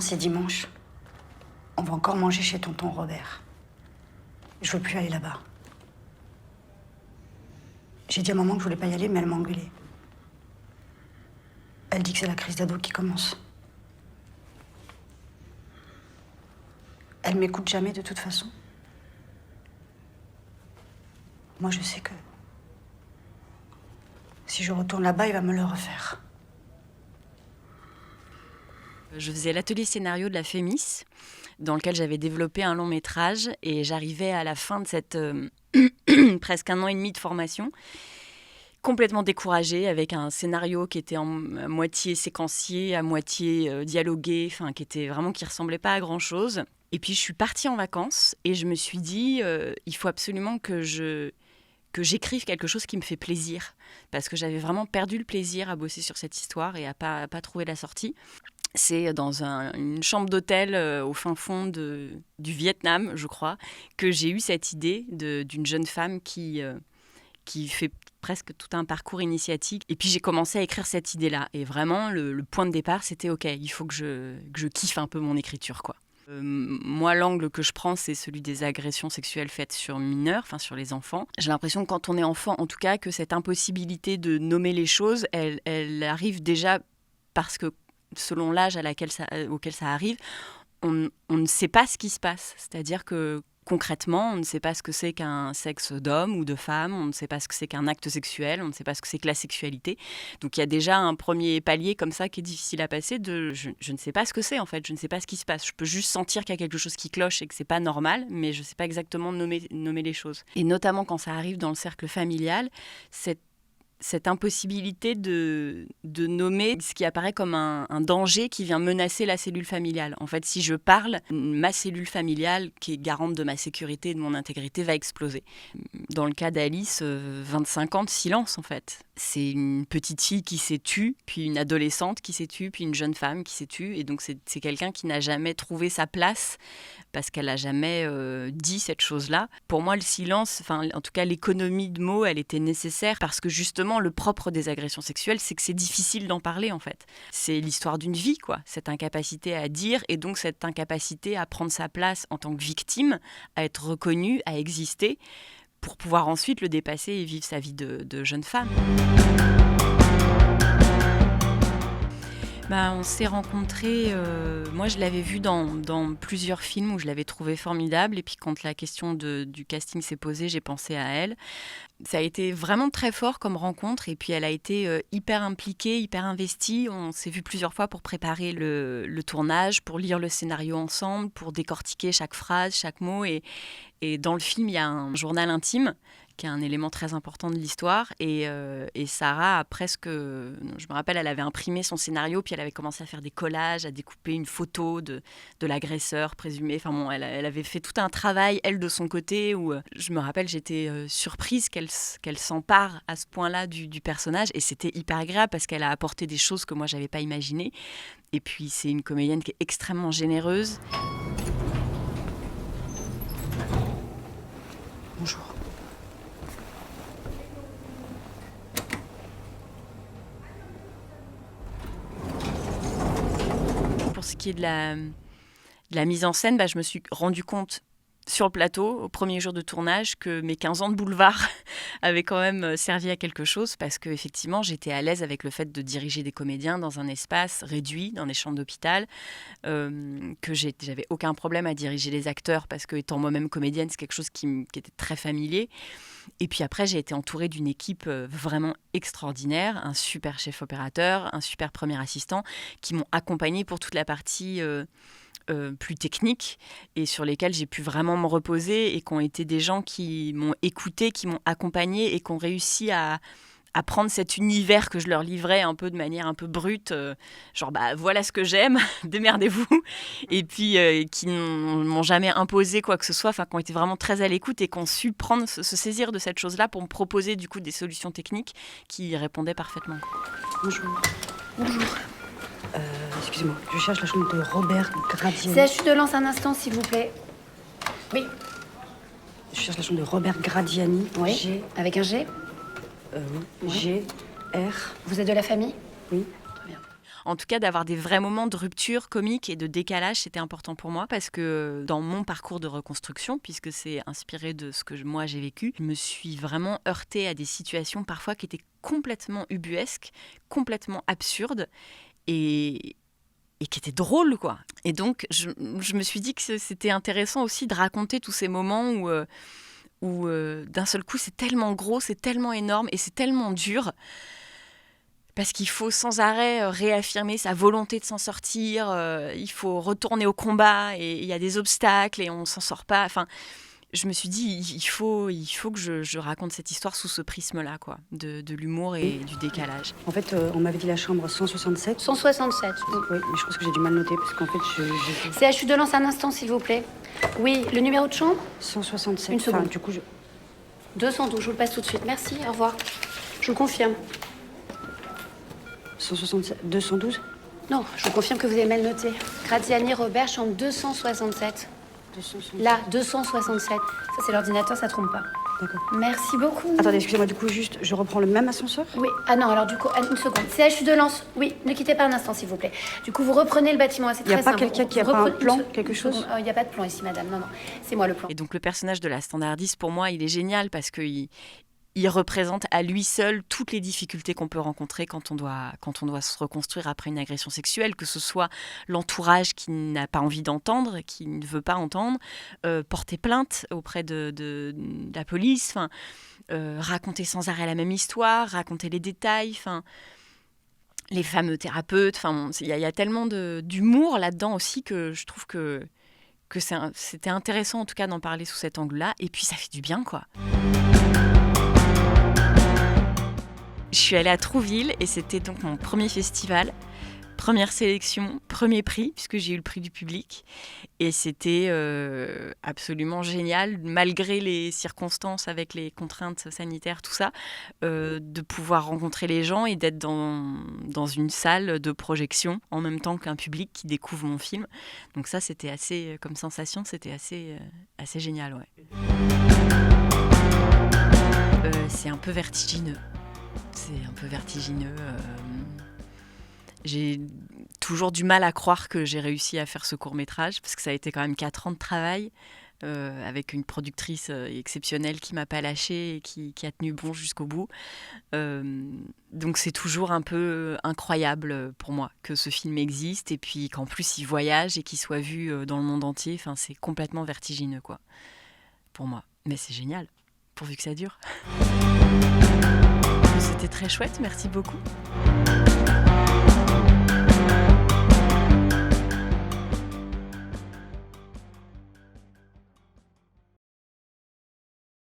c'est dimanche. On va encore manger chez tonton Robert. Je veux plus aller là-bas. J'ai dit à maman que je voulais pas y aller, mais elle m'a engueulée. Elle dit que c'est la crise d'ado qui commence. Elle m'écoute jamais de toute façon. Moi, je sais que si je retourne là-bas, il va me le refaire. Je faisais l'atelier scénario de la Fémis, dans lequel j'avais développé un long métrage, et j'arrivais à la fin de cette presque 1 an et demi de formation, complètement découragée, avec un scénario qui était à moitié séquencier, à moitié dialogué, enfin qui ressemblait pas à grand-chose. Et puis je suis partie en vacances et je me suis dit, il faut absolument que j'écrive quelque chose qui me fait plaisir, parce que j'avais vraiment perdu le plaisir à bosser sur cette histoire et à pas trouver la sortie. C'est dans une chambre d'hôtel au fin fond du Vietnam, je crois, que j'ai eu cette idée d'une jeune femme qui fait presque tout un parcours initiatique. Et puis j'ai commencé à écrire cette idée-là. Et vraiment, le point de départ, c'était OK, il faut que je kiffe un peu mon écriture, quoi. Moi, l'angle que je prends, c'est celui des agressions sexuelles faites sur mineurs, enfin sur les enfants. J'ai l'impression que quand on est enfant, en tout cas, que cette impossibilité de nommer les choses, elle arrive déjà parce que, selon l'âge auquel ça arrive, on ne sait pas ce qui se passe. C'est-à-dire que concrètement, on ne sait pas ce que c'est qu'un sexe d'homme ou de femme, on ne sait pas ce que c'est qu'un acte sexuel, on ne sait pas ce que c'est que la sexualité. Donc il y a déjà un premier palier comme ça qui est difficile à passer je ne sais pas ce que c'est en fait, je ne sais pas ce qui se passe. Je peux juste sentir qu'il y a quelque chose qui cloche et que c'est pas normal, mais je ne sais pas exactement nommer les choses. Et notamment quand ça arrive dans le cercle familial, cette impossibilité de nommer ce qui apparaît comme un danger qui vient menacer la cellule familiale. En fait, si je parle, ma cellule familiale, qui est garante de ma sécurité et de mon intégrité, va exploser. Dans le cas d'Alice, 25 ans de silence, en fait. C'est une petite fille qui s'est tue, puis une adolescente qui s'est tue, puis une jeune femme qui s'est tue. Et donc, c'est quelqu'un qui n'a jamais trouvé sa place parce qu'elle n'a jamais dit cette chose-là. Pour moi, le silence, enfin, en tout cas, l'économie de mots, elle était nécessaire parce que justement, le propre des agressions sexuelles, c'est que c'est difficile d'en parler, en fait. C'est l'histoire d'une vie, quoi. Cette incapacité à dire et donc cette incapacité à prendre sa place en tant que victime, à être reconnue, à exister, pour pouvoir ensuite le dépasser et vivre sa vie de jeune femme. On s'est rencontrés, moi je l'avais vue dans plusieurs films où je l'avais trouvée formidable, et puis quand la question du casting s'est posée, j'ai pensé à elle. Ça a été vraiment très fort comme rencontre, et puis elle a été hyper impliquée, hyper investie. On s'est vu plusieurs fois pour préparer le tournage, pour lire le scénario ensemble, pour décortiquer chaque phrase, chaque mot, et dans le film il y a un journal intime qui est un élément très important de l'histoire. Et Sarah a presque... Je me rappelle, elle avait imprimé son scénario, puis elle avait commencé à faire des collages, à découper une photo de l'agresseur présumé. Enfin bon, elle avait fait tout un travail, elle, de son côté, où je me rappelle, j'étais surprise qu'elle s'empare à ce point-là du personnage. Et c'était hyper agréable parce qu'elle a apporté des choses que moi, je n'avais pas imaginées. Et puis, c'est une comédienne qui est extrêmement généreuse. Bonjour. Pour ce qui est de la mise en scène, je me suis rendu compte sur le plateau, au premier jour de tournage, que mes 15 ans de boulevard avaient quand même servi à quelque chose, parce qu'effectivement, j'étais à l'aise avec le fait de diriger des comédiens dans un espace réduit, dans des chambres d'hôpital, que j'avais aucun problème à diriger les acteurs, parce que, étant moi-même comédienne, c'est quelque chose qui était très familier. Et puis après, j'ai été entourée d'une équipe vraiment extraordinaire, un super chef opérateur, un super premier assistant, qui m'ont accompagnée pour toute la partie plus techniques, et sur lesquels j'ai pu vraiment me reposer, et qui ont été des gens qui m'ont écouté, qui m'ont accompagné, et qui ont réussi à prendre cet univers que je leur livrais un peu de manière un peu brute, genre voilà ce que j'aime, démerdez-vous, et puis qui ne m'ont jamais imposé quoi que ce soit, enfin qui ont été vraiment très à l'écoute et qui ont su se saisir de cette chose-là pour me proposer du coup des solutions techniques qui y répondaient parfaitement. Bonjour. Bonjour. Excusez-moi, je cherche la chambre de Robert Gradiani. CHU de Lens, un instant, s'il vous plaît. Oui. Je cherche la chambre de Robert Gradiani. Oui. Avec un G. Oui. Ouais. G, R. Vous êtes de la famille? Oui. Très bien. En tout cas, d'avoir des vrais moments de rupture comique et de décalage, c'était important pour moi parce que dans mon parcours de reconstruction, puisque c'est inspiré de ce que moi j'ai vécu, je me suis vraiment heurtée à des situations parfois qui étaient complètement ubuesques, complètement absurdes et qui étaient drôles, quoi. Et donc, je me suis dit que c'était intéressant aussi de raconter tous ces moments où d'un seul coup, c'est tellement gros, c'est tellement énorme et c'est tellement dur. Parce qu'il faut sans arrêt réaffirmer sa volonté de s'en sortir, il faut retourner au combat et il y a des obstacles et on ne s'en sort pas. Enfin, je me suis dit, il faut que je raconte cette histoire sous ce prisme-là, quoi, de l'humour et du décalage. En fait, on m'avait dit la chambre 167. 167. Oui, mais je pense que j'ai du mal noté parce qu'en fait, CHU de Lens, un instant, s'il vous plaît. Oui, le numéro de chambre 167. Une seconde. Enfin, du coup, 212, je vous le passe tout de suite. Merci, au revoir. Je vous le confirme. 167, 212 Non, je vous confirme que vous avez mal noté. Graziani Robert, chambre 267. 267. Là, 267. Ça, c'est l'ordinateur, ça trompe pas. D'accord. Merci beaucoup. Attendez, excusez-moi, du coup, juste, je reprends le même ascenseur? Oui, ah non, alors du coup, une seconde. CHU de Lens, oui, ne quittez pas un instant, s'il vous plaît. Du coup, vous reprenez le bâtiment, c'est Il n'y a très pas simple. quelqu'un qui a Vous pas un reprenez- plan, une quelque chose? Il n'y a pas de plan ici, madame, non, non. C'est moi le plan. Et donc le personnage de la standardiste, pour moi, il est génial parce qu'il représente à lui seul toutes les difficultés qu'on peut rencontrer quand on doit se reconstruire après une agression sexuelle, que ce soit l'entourage qui n'a pas envie d'entendre, qui ne veut pas entendre, porter plainte auprès de la police, raconter sans arrêt la même histoire, raconter les détails, les fameux thérapeutes. Il y a tellement d'humour là-dedans aussi que je trouve que c'était intéressant en tout cas d'en parler sous cet angle-là. Et puis ça fait du bien, quoi. Je suis allée à Trouville et c'était donc mon premier festival, première sélection, premier prix, puisque j'ai eu le prix du public. Et c'était absolument génial, malgré les circonstances avec les contraintes sanitaires, tout ça, de pouvoir rencontrer les gens et d'être dans une salle de projection en même temps qu'un public qui découvre mon film. Donc ça, c'était assez, comme sensation, c'était assez génial, ouais. C'est un peu vertigineux. J'ai toujours du mal à croire que j'ai réussi à faire ce court-métrage, parce que ça a été quand même 4 ans de travail, avec une productrice exceptionnelle qui ne m'a pas lâchée et qui a tenu bon jusqu'au bout. Donc c'est toujours un peu incroyable pour moi que ce film existe, et puis qu'en plus il voyage et qu'il soit vu dans le monde entier. Enfin, c'est complètement vertigineux, quoi, pour moi. Mais c'est génial, pourvu que ça dure. C'était très chouette, merci beaucoup.